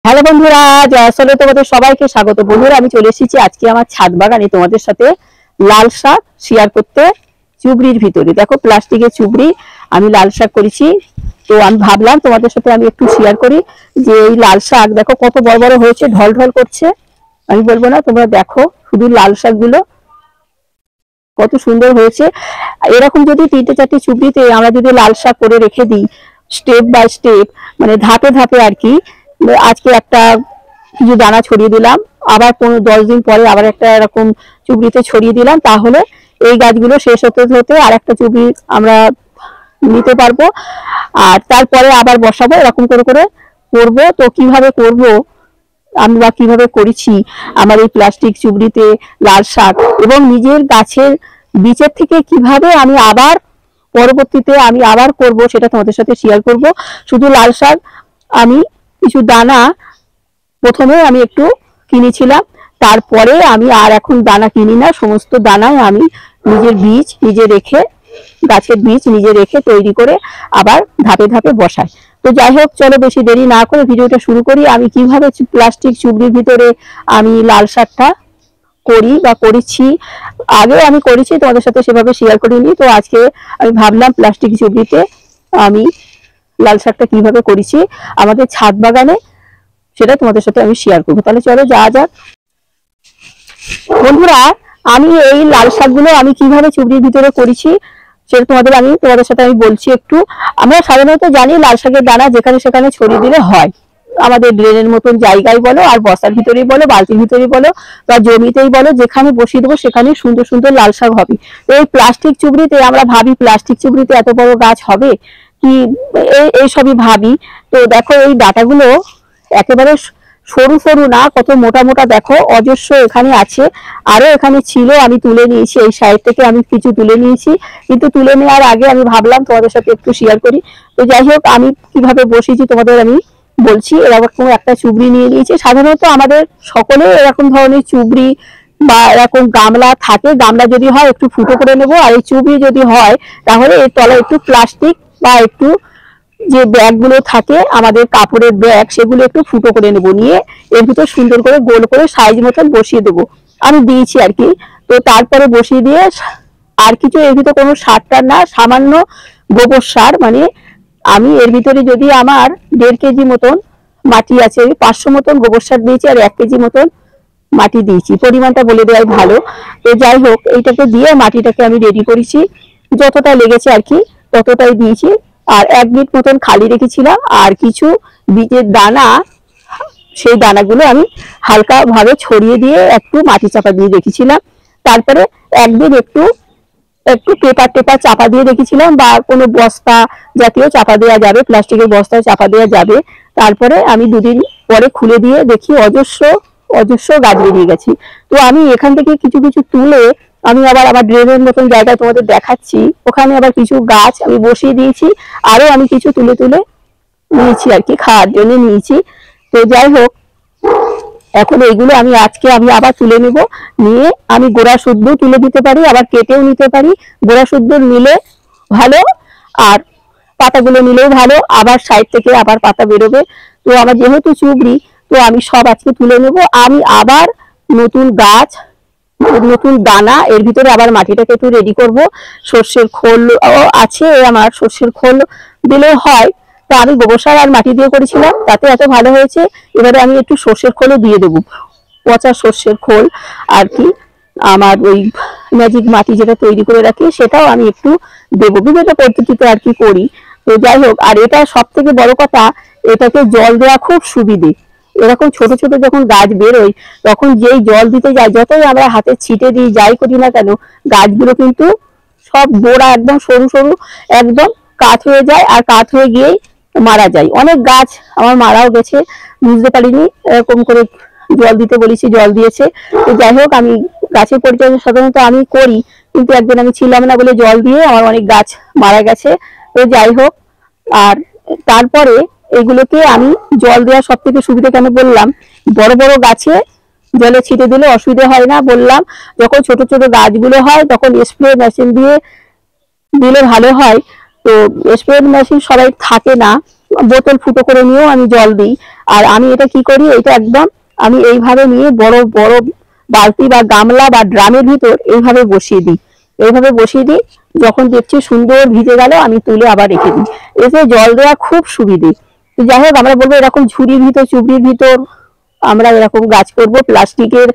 Hello বন্ধুরা, জয়সলে তোমাদের সবাইকে স্বাগত। বন্ধুরা, আমি চলে এসেছি আজকে আমার ছাদ বাগানে তোমাদের সাথে লাল শাক শেয়ার করতে। চুবড়ির ভিতরে দেখো প্লাস্টিকের চুবড়ি আমি লাল শাক করেছি। তো আমি ভাবলাম তোমাদের সাথে আমি একটু শেয়ার করি যে এই লাল শাক দেখো কত বড় বড় হয়েছে, ঢল ঢল করছে। আমি বলবো না, তোমরা দেখো শুধু লাল শাকগুলো কত সুন্দর হয়েছে। এরকম যদি 3-4টি চুবড়িতে আমরা যদি লাল শাক করে রেখে দিই স্টেপ বাই স্টেপ, মানে ধাপে ধাপে আর কি, আজকে একটা কিছু দানা ছড়িয়ে দিলাম, আবার 10 দিন পরে আবার একটা এরকম চুবড়িতে ছড়িয়ে দিলাম, তাহলে এই গাছগুলো শেষ হতে হতে আর একটা চুবড়ি আমরা নিতে পারবো। আর তারপরে আবার বসাবো, এরকম করে করে করবো। তো কিভাবে করব আমি বা কিভাবে করেছি আমার এই প্লাস্টিক চুবড়িতে লাল শাক, এবং নিজের গাছের বীজের থেকে কিভাবে আমি আবার পরবর্তীতে আমি আবার করব, সেটা তোমাদের সাথে শেয়ার করব। শুধু লাল শাক আমি কিছু দানা প্রথমে আমি একটু কিনেছিলাম, তারপরে আমি আর এখন দানা কিনি না, সমস্ত দানায় আমি নিজের বীজ নিজে রেখে, গাছের বীজ নিজে রেখে তৈরি করে আবার ধাপে ধাপে বসাই। তো যাই হোক, চলো বেশি দেরি না করে ভিডিওটা শুরু করি। আমি কিভাবে প্লাস্টিক চুবড়ির ভিতরে আমি লাল শাকটা করি বা করেছি, আগে আমি করেছি তোমাদের সাথে সেভাবে শেয়ার করিনি। তো আজকে আমি ভাবলাম প্লাস্টিক চুবড়িতে আমি লাল শাকটা কিভাবে করেছি আমাদের ছাদ বাগানে, সেটা তোমাদের সাথে আমি শেয়ার করবো। তাহলে চলো যাওয়া যাক। বন্ধুরা, আমি এই লাল শাকগুলো আমি কিভাবে চুবড়ির ভিতরে করেছি সেটা তোমাদের সাথে আমি বলছি একটু। আমরা সাধারণত জানি লাল শাকের দানা যেখানে সেখানে ছড়িয়ে দিলে হয়, আমাদের ড্রেনের মতন জায়গায় বলো, আর বস্তার ভিতরেই বলো, বালতির ভিতরেই বলো, বা জমিতেই বলো, যেখানে বসিয়ে দেবো সেখানে সুন্দর সুন্দর লাল শাক হবে। এই প্লাস্টিক চুবড়িতে আমরা ভাবি প্লাস্টিক চুবড়িতে এত বড় গাছ হবে কি, এই সবই ভাবি। তো দেখো এই ডাটাগুলো একেবারে সরু সরু না, কত মোটা মোটা দেখো, অজস্র এখানে আছে। আরো এখানে ছিল, আমি তুলে নিয়েছি, এই সাইড থেকে আমি কিছু তুলে নিয়েছি, কিন্তু তুলে নেওয়ার আগে আমি ভাবলাম তোমাদের সাথে একটু শেয়ার করি। তো যাই হোক, আমি কিভাবে বসিয়েছি তোমাদের আমি বলছি। এরকম একটা চুবড়ি নিয়ে নিয়েছি। সাধারণত আমাদের সকলে এরকম ধরনের চুবড়ি বা এরকম গামলা থাকে, গামলা যদি হয় একটু ফুটো করে নেবো, আর এই চুবড়ি যদি হয় তাহলে এর তলায় একটু প্লাস্টিক বা একটু যে ব্যাগগুলো থাকে আমাদের কাপড়ের ব্যাগ, সেগুলো একটু ফুটো করে নেবো, নিয়ে এর ভিতর সুন্দর করে গোল করে সাইজ মতন বসিয়ে দেবো। আমি দিয়েছি আর কি। তো তারপরে বসিয়ে দিয়ে আর কিছু এর ভিতর কোনো সার টার না, সামান্য গোবর সার, মানে আমি এর ভিতরে যদি আমার 1.5 কেজি মতন মাটি আছে, 500 মতন গোবর সার দিয়েছি, আর 1 কেজি মতন মাটি দিয়েছি, পরিমাণটা বলে দেওয়াই ভালো। তো যাই হোক, এইটাকে দিয়ে মাটিটাকে আমি রেডি করেছি, যতটা লেগেছে আর কি ততটাই দিয়েছি। আর 1 মিনিট মতন খালি রেখেছিলাম, আর কিছু বীজের দানা, সেই দানাগুলো আমি হালকা ভাবে ছড়িয়ে দিয়ে একটু মাটি চাপা দিয়ে রেখেছিলাম। তারপরে একদিন একটু একটু পেপার টেপার চাপা দিয়ে রেখেছিলাম, বা কোনো বস্তা জাতীয় চাপা দেওয়া যাবে, প্লাস্টিকের বস্তায় চাপা দেওয়া যাবে। তারপরে আমি 2 দিন পরে খুলে দিয়ে দেখি অজস্র অজস্র গাছ বেরিয়ে গেছে। তো আমি এখান থেকে কিছু কিছু তুলে আমি আবার আমার ড্রেনের মতন জায়গায় তোমাদের দেখাচ্ছি, ওখানে আবার কিছু গাছ আমি বসিয়ে দিয়েছি, আরো আমি কিছু তুলে তুলে নিয়েছি আর কি, খাওয়ার জন্য নিয়েছি। তো যাই হোক, এখন এইগুলো আজকে আমি আবার তুলে নেব, নিয়ে আমি গোড়া শুদ্ধ তুলে দিতে পারি, আবার কেটেও নিতে পারি। গোড়া শুদ্ধ নিলে ভালো, আর পাতাগুলো নিলেও ভালো, আবার সাইড থেকে আবার পাতা বেরোবে। তো আমার যেহেতু চুবড়ি, তো আমি সব আজকে তুলে নেব। আমি আবার নতুন গাছ, নতুন দানা এর ভিতরে আবার মাটিটাকে একটু রেডি করব। সর্ষের খোল আছে আমার, সর্ষের খোল দিলেও হয়। তা আমি গোবর সার আর মাটি দিয়ে করেছিলাম, তাতে এত ভালো হয়েছে। এবারে আমি একটু সর্ষের খোলও দিয়ে দেবো, পচা সর্ষের খোল আর কি, আমার ওই ম্যাজিক মাটি যেটা তৈরি করে রাখি সেটাও আমি একটু দেবো, বিভিন্ন পদ্ধতিতে আর কি করি। তো যাই হোক, আর এটা সব থেকে বড় কথা, এটাকে জল দেওয়া খুব সুবিধে। এরকম ছোট ছোট যখন গাছ বেরোয়, তখন যেই জল দিতে যায়, যতই আমরা হাতে ছিটে দিই যাই করি না কেন, গাছগুলো কিন্তু সব গোড়া একদম সরু সরু, একদম কাঠ হয়ে যায়, আর কাঠ হয়ে গিয়েই মারা যায়। অনেক গাছ আমার মারাও গেছে, বুঝতে পারিনি, এরকম করে জল দিতে বলেছি, জল দিয়েছে। তো যাই হোক, আমি গাছের পরিচর্যা সাধারণত আমি করি, কিন্তু একদিন আমি ছিলাম না বলে জল দিয়ে আমার অনেক গাছ মারা গেছে। তো যাই হোক, আর তারপরে এগুলোকে আমি জল দেওয়া সব থেকে সুবিধা কেন বললাম, বড় বড় গাছে জলে ছিটে দিলে অসুবিধা হয় না বললাম, যখন ছোট ছোট গাছগুলো হয় তখন স্প্রে মেশিন দিয়ে দিলে ভালো হয়। তো স্প্রে মেশিন সবাই থাকে না, বোতল ফুটো করে নিয়েও আমি জল দিই। আর আমি এটা কি করি, এটা একদম আমি এইভাবে নিয়ে বড় বড় বালতি বা গামলা বা ড্রামের ভিতর এইভাবে বসিয়ে দিই। এইভাবে বসিয়ে দিই, যখন দেখছি সুন্দর ভিজে গেল আমি তুলে আবার রেখে দিই। এতে জল দেওয়া খুব সুবিধে। তো যাই হোক, আমরা বলবো এরকম ঝুড়ির ভিতর চুবড়ির ভিতর আমরা এরকম গাছ করব। প্লাস্টিকের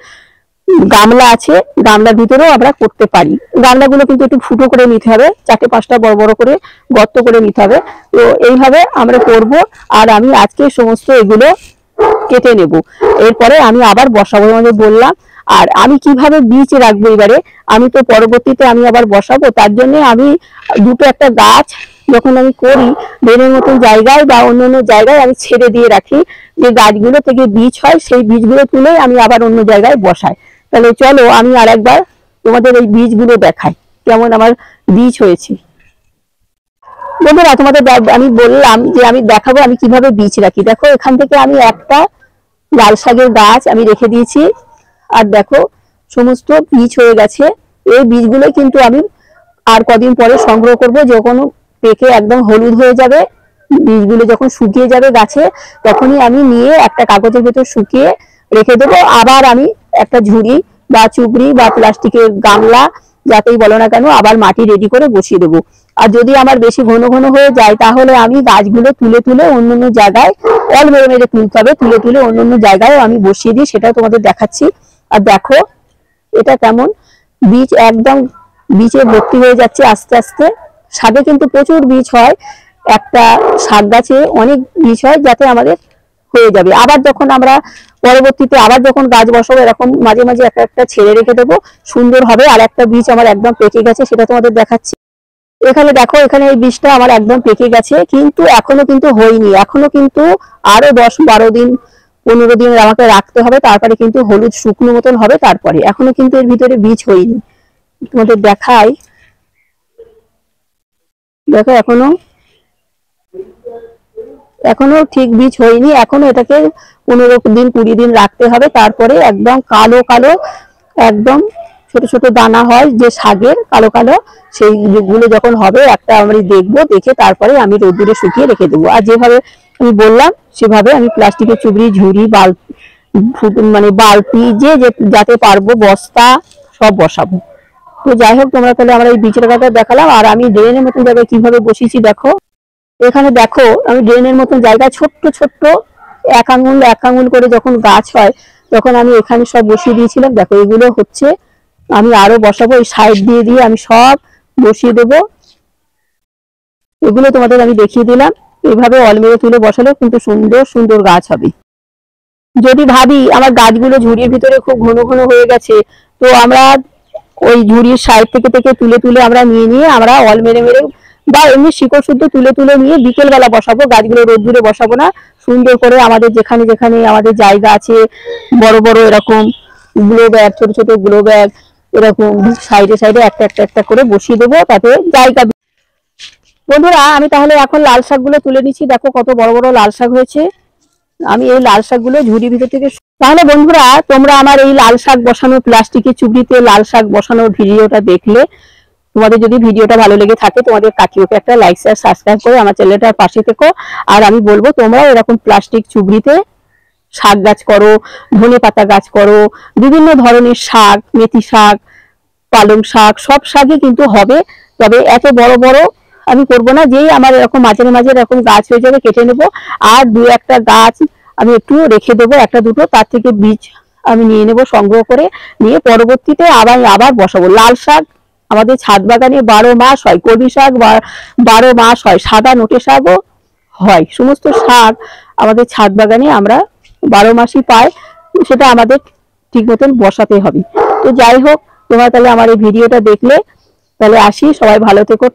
গামলা আছে, গামলার ভিতরেও আমরা করতে পারি। গামলাগুলো কিন্তু একটু ফুটো করে নিতে হবে, 4-5টা বড় বড় করে গর্ত করে নিতে হবে। তো এইভাবে আমরা করব। আর আমি আজকে সমস্ত এগুলো কেটে নেব, এরপরে আমি আবার বসাবো মানে বললাম। আর আমি কিভাবে বীজ রাখবো এবারে, আমি তো পরবর্তীতে আমি আবার বসাবো, তার জন্য আমি দুটো একটা গাছ যখন আমি করি ড্রেনের মতন জায়গায় বা অন্য অন্য জায়গায় আমি ছেড়ে দিয়ে রাখি, যে গাছগুলো থেকে বীজ হয় সেই বীজগুলো তুলে আমি আবার অন্য জায়গায় বসাই। তাহলে চলো আমি আর একবার তোমাদের এই বীজগুলো দেখাই কেমন আমার বীজ হয়েছে। বন্ধুরা, তোমাদের আমি বললাম যে আমি দেখাবো আমি কিভাবে বীজ রাখি। দেখো, এখান থেকে আমি একটা লাল শাকের গাছ আমি রেখে দিয়েছি, আর দেখো সমস্ত বীজ হয়ে গেছে। এই বীজগুলো কিন্তু আমি আর কদিন পরে সংগ্রহ করব, যখন পেকে একদম হলুদ হয়ে যাবে, বীজগুলো যখন শুকিয়ে যাবে গাছে, তখনই আমি নিয়ে একটা কাগজের ভেতর শুকিয়ে রেখে দেবো। আবার আমি একটা ঝুড়ি বা চুবড়ি বা প্লাস্টিকের গামলা যাতেই বলো না কেন আবার মাটি রেডি করে বসিয়ে দেবো। আর যদি আমার বেশি ঘন ঘন হয়ে যায়, তাহলে আমি গাছগুলো তুলে তুলে অন্য অন্য জায়গায় অল মেরে মেরে তুলতে হবে, তুলে তুলে অন্য অন্য জায়গায় আমি বসিয়ে দিই, সেটাও তোমাদের দেখাচ্ছি। আর দেখো এটা কেমন বীজ, একদম বীজে ভর্তি হয়ে যাচ্ছে আস্তে আস্তে। শাকে কিন্তু প্রচুর বীজ হয়, একটা শাক গাছে অনেক বীজ হয়, যাতে আমাদের হয়ে যাবে। আবার যখন আমরা পরবর্তীতে আবার যখন গাছ বসাবো, এরকম মাঝে মাঝে একটা একটা ছেড়ে রেখে দেবো, সুন্দর হবে। আর একটা বীজ আমার একদম পেকে গেছে, সেটা তোমাদের দেখাচ্ছি। এখানে দেখো, এখানে এই বীজটা আমার একদম পেকে গেছে, কিন্তু এখনো কিন্তু হয়নি। এখনো কিন্তু আরো 10-12 দিন 15 দিন আমাকে রাখতে হবে, তারপরে কিন্তু হলুদ শুকনো মতন হবে। তারপরে এখনো কিন্তু এর ভিতরে বীজ হয়নি, তোমাদের দেখাই। দেখো এখনো এখনো ঠিক বীজ হয়নি, এখনো এটাকে 15 দিন 20 দিন রাখতে হবে। তারপরে একদম কালো কালো একদম ছোট ছোট দানা হয় যে শাকের, কালো কালো, সেইগুলো যখন হবে একটা আমি দেখবো, দেখে তারপরে আমি রোদ্দুরে শুকিয়ে রেখে দেবো। আর যেভাবে আমি বললাম সেভাবে আমি প্লাস্টিকের চুবড়ি, ঝুড়ি, মানে বালতি যে যাতে পারবো, বস্তা সব বসাবো। তো যাই হোক, তোমরা তাহলে আমরা এই বীজের কথা দেখালাম। আর আমি ড্রেনের মতন জায়গায় কিভাবে বসিয়েছি দেখো। এখানে দেখো আমি ড্রেনের মতন জায়গায় ছোট্ট ছোট্ট 1 আঙুল করে যখন গাছ হয়, তখন আমি এখানে সব বসিয়ে দিয়েছিলাম। দেখো এগুলো হচ্ছে, আমি আরো বসাবো, এই সাইড দিয়ে দিয়ে আমি সব বসিয়ে দেবো। এগুলো তোমাদের আমি দেখিয়ে দিলাম। এইভাবে অলমেরে তুলে বসালে কিন্তু সুন্দর সুন্দর গাছ হবে। যদি ভাবি আমার গাছগুলো ঝুড়ির ভিতরে খুব ঘন ঘন হয়ে গেছে, তো আমরা ওই ঝুড়ির সাইড থেকে থেকে তুলে তুলে আমরা নিয়ে নিয়ে আমরা অল মেরে মেরে বা এমনি শিকড় শুদ্ধ তুলে তুলে নিয়ে বিকেল বেলা বসাবো। গাছগুলো রোদ্দুরে বসাবো না, সুন্দর করে আমাদের যেখানে যেখানে আমাদের জায়গা আছে, বড় বড় এরকম গ্লো ব্যাগ, ছোট ছোট গ্লো ব্যাগ, এরকম সাইডে সাইডে একটা একটা একটা করে বসিয়ে দেবো, তাতে জায়গা। বন্ধুরা, আমি তাহলে এখন লাল শাকগুলো তুলে নিচ্ছি। দেখো কত বড় বড় লাল শাক হয়েছে। আমি এই লাল শাকগুলো ঝুড়ির ভিতর থেকে, তাহলে বন্ধুরা তোমরা আমার এই লাল শাক বসানো, প্লাস্টিকের চুবড়িতে লাল শাক বসানোর ভিডিওটা দেখলে, তোমাদের যদি ভিডিওটা ভালো লেগে থাকে, তোমাদের কাকিওকে একটা লাইক শেয়ার সাবস্ক্রাইব করে আমার চ্যানেলটার পাশে থেকো। আর আমি বলবো তোমরা এরকম প্লাস্টিক চুবড়িতে শাক গাছ করো, ধনে পাতা গাছ করো, বিভিন্ন ধরনের শাক, মেথি শাক, পালং শাক, সব শাকই কিন্তু হবে। তবে এত বড় বড় আমি করবো না, যেই আমার এরকম মাঝে মাঝে এরকম গাছ হয়ে যাবে কেটে নেবো। আর 2-1টা গাছ আমি একটু রেখে দেবো, 1-2টো, তার থেকে বীজ আমি নিয়ে নেবো সংগ্রহ করে, নিয়ে পরবর্তীতে আবার বসাবো। লাল শাক আমাদের ছাদ বাগানে 12 মাস হয়, কলমি শাক 12 মাস হয়, সাদা নোটে শাকও হয়। সমস্ত শাক আমাদের ছাদ বাগানে আমরা 12 মাসই পাই, সেটা আমাদের ঠিক মতন বসাতে হবে। তো যাই হোক, তোমরা তাহলে আমার এই ভিডিওটা দেখলে, তাহলে আসি, সবাই ভালো থেকো।